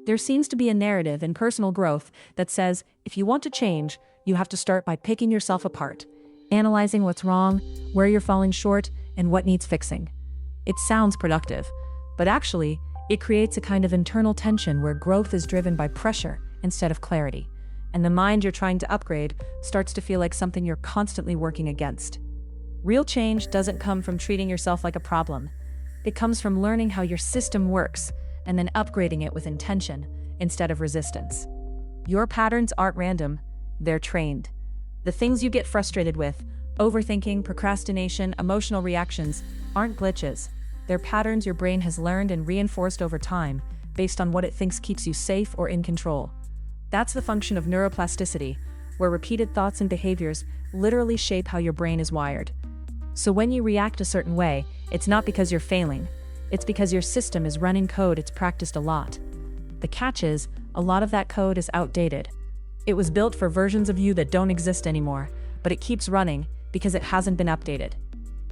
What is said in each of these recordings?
There seems to be a narrative in personal growth that says if you want to change, you have to start by picking yourself apart, analyzing what's wrong, where you're falling short, and what needs fixing. It sounds productive, but actually, it creates a kind of internal tension where growth is driven by pressure instead of clarity, and the mind you're trying to upgrade starts to feel like something you're constantly working against. Real change doesn't come from treating yourself like a problem. It comes from learning how your system works and then upgrading it with intention instead of resistance. Your patterns aren't random, they're trained. The things you get frustrated with, overthinking, procrastination, emotional reactions, aren't glitches. They're patterns your brain has learned and reinforced over time based on what it thinks keeps you safe or in control. That's the function of neuroplasticity, where repeated thoughts and behaviors literally shape how your brain is wired. So when you react a certain way, it's not because you're failing. It's because your system is running code it's practiced a lot. The catch is, a lot of that code is outdated. It was built for versions of you that don't exist anymore, but it keeps running because it hasn't been updated.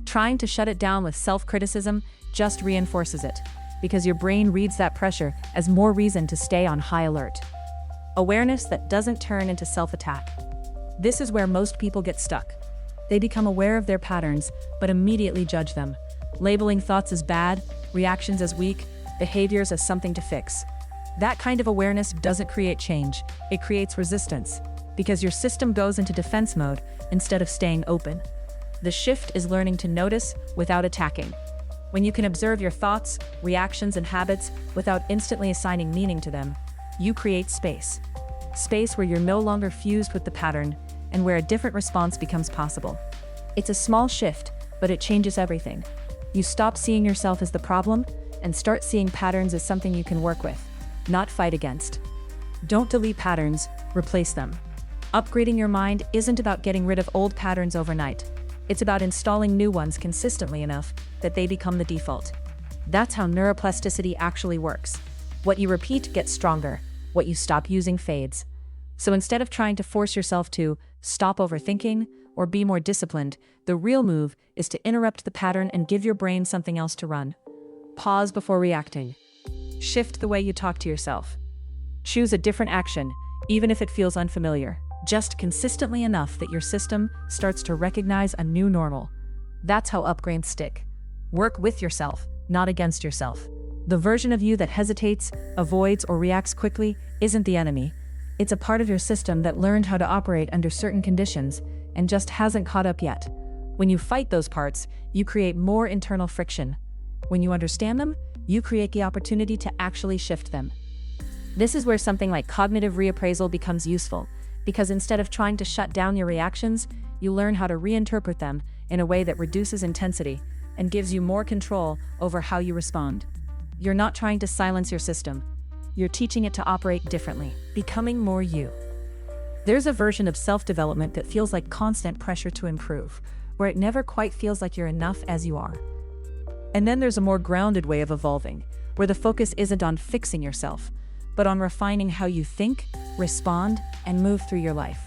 Trying to shut it down with self-criticism just reinforces it, because your brain reads that pressure as more reason to stay on high alert. Awareness that doesn't turn into self-attack. This is where most people get stuck. They become aware of their patterns, but immediately judge them, labeling thoughts as bad, reactions as weak, behaviors as something to fix. That kind of awareness doesn't create change, it creates resistance, because your system goes into defense mode instead of staying open. The shift is learning to notice without attacking. When you can observe your thoughts, reactions, and habits without instantly assigning meaning to them, you create space. Space where you're no longer fused with the pattern and where a different response becomes possible. It's a small shift, but it changes everything. You stop seeing yourself as the problem and start seeing patterns as something you can work with, not fight against. Don't delete patterns, replace them. Upgrading your mind isn't about getting rid of old patterns overnight. It's about installing new ones consistently enough that they become the default. That's how neuroplasticity actually works. What you repeat gets stronger. What you stop using fades. So instead of trying to force yourself to stop overthinking or be more disciplined, the real move is to interrupt the pattern and give your brain something else to run. Pause before reacting. Shift the way you talk to yourself. Choose a different action, even if it feels unfamiliar, just consistently enough that your system starts to recognize a new normal. That's how upgrades stick. Work with yourself, not against yourself. The version of you that hesitates, avoids, or reacts quickly isn't the enemy. It's a part of your system that learned how to operate under certain conditions and just hasn't caught up yet. When you fight those parts, you create more internal friction. When you understand them, you create the opportunity to actually shift them. This is where something like cognitive reappraisal becomes useful, because instead of trying to shut down your reactions, you learn how to reinterpret them in a way that reduces intensity and gives you more control over how you respond. You're not trying to silence your system. You're teaching it to operate differently, becoming more you. There's a version of self-development that feels like constant pressure to improve, where it never quite feels like you're enough as you are. And then there's a more grounded way of evolving, where the focus isn't on fixing yourself, but on refining how you think, respond, and move through your life.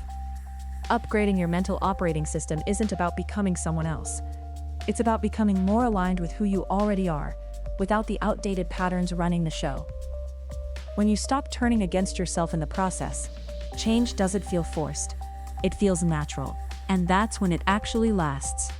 Upgrading your mental operating system isn't about becoming someone else. It's about becoming more aligned with who you already are, without the outdated patterns running the show. When you stop turning against yourself in the process, change doesn't feel forced. It feels natural, and that's when it actually lasts.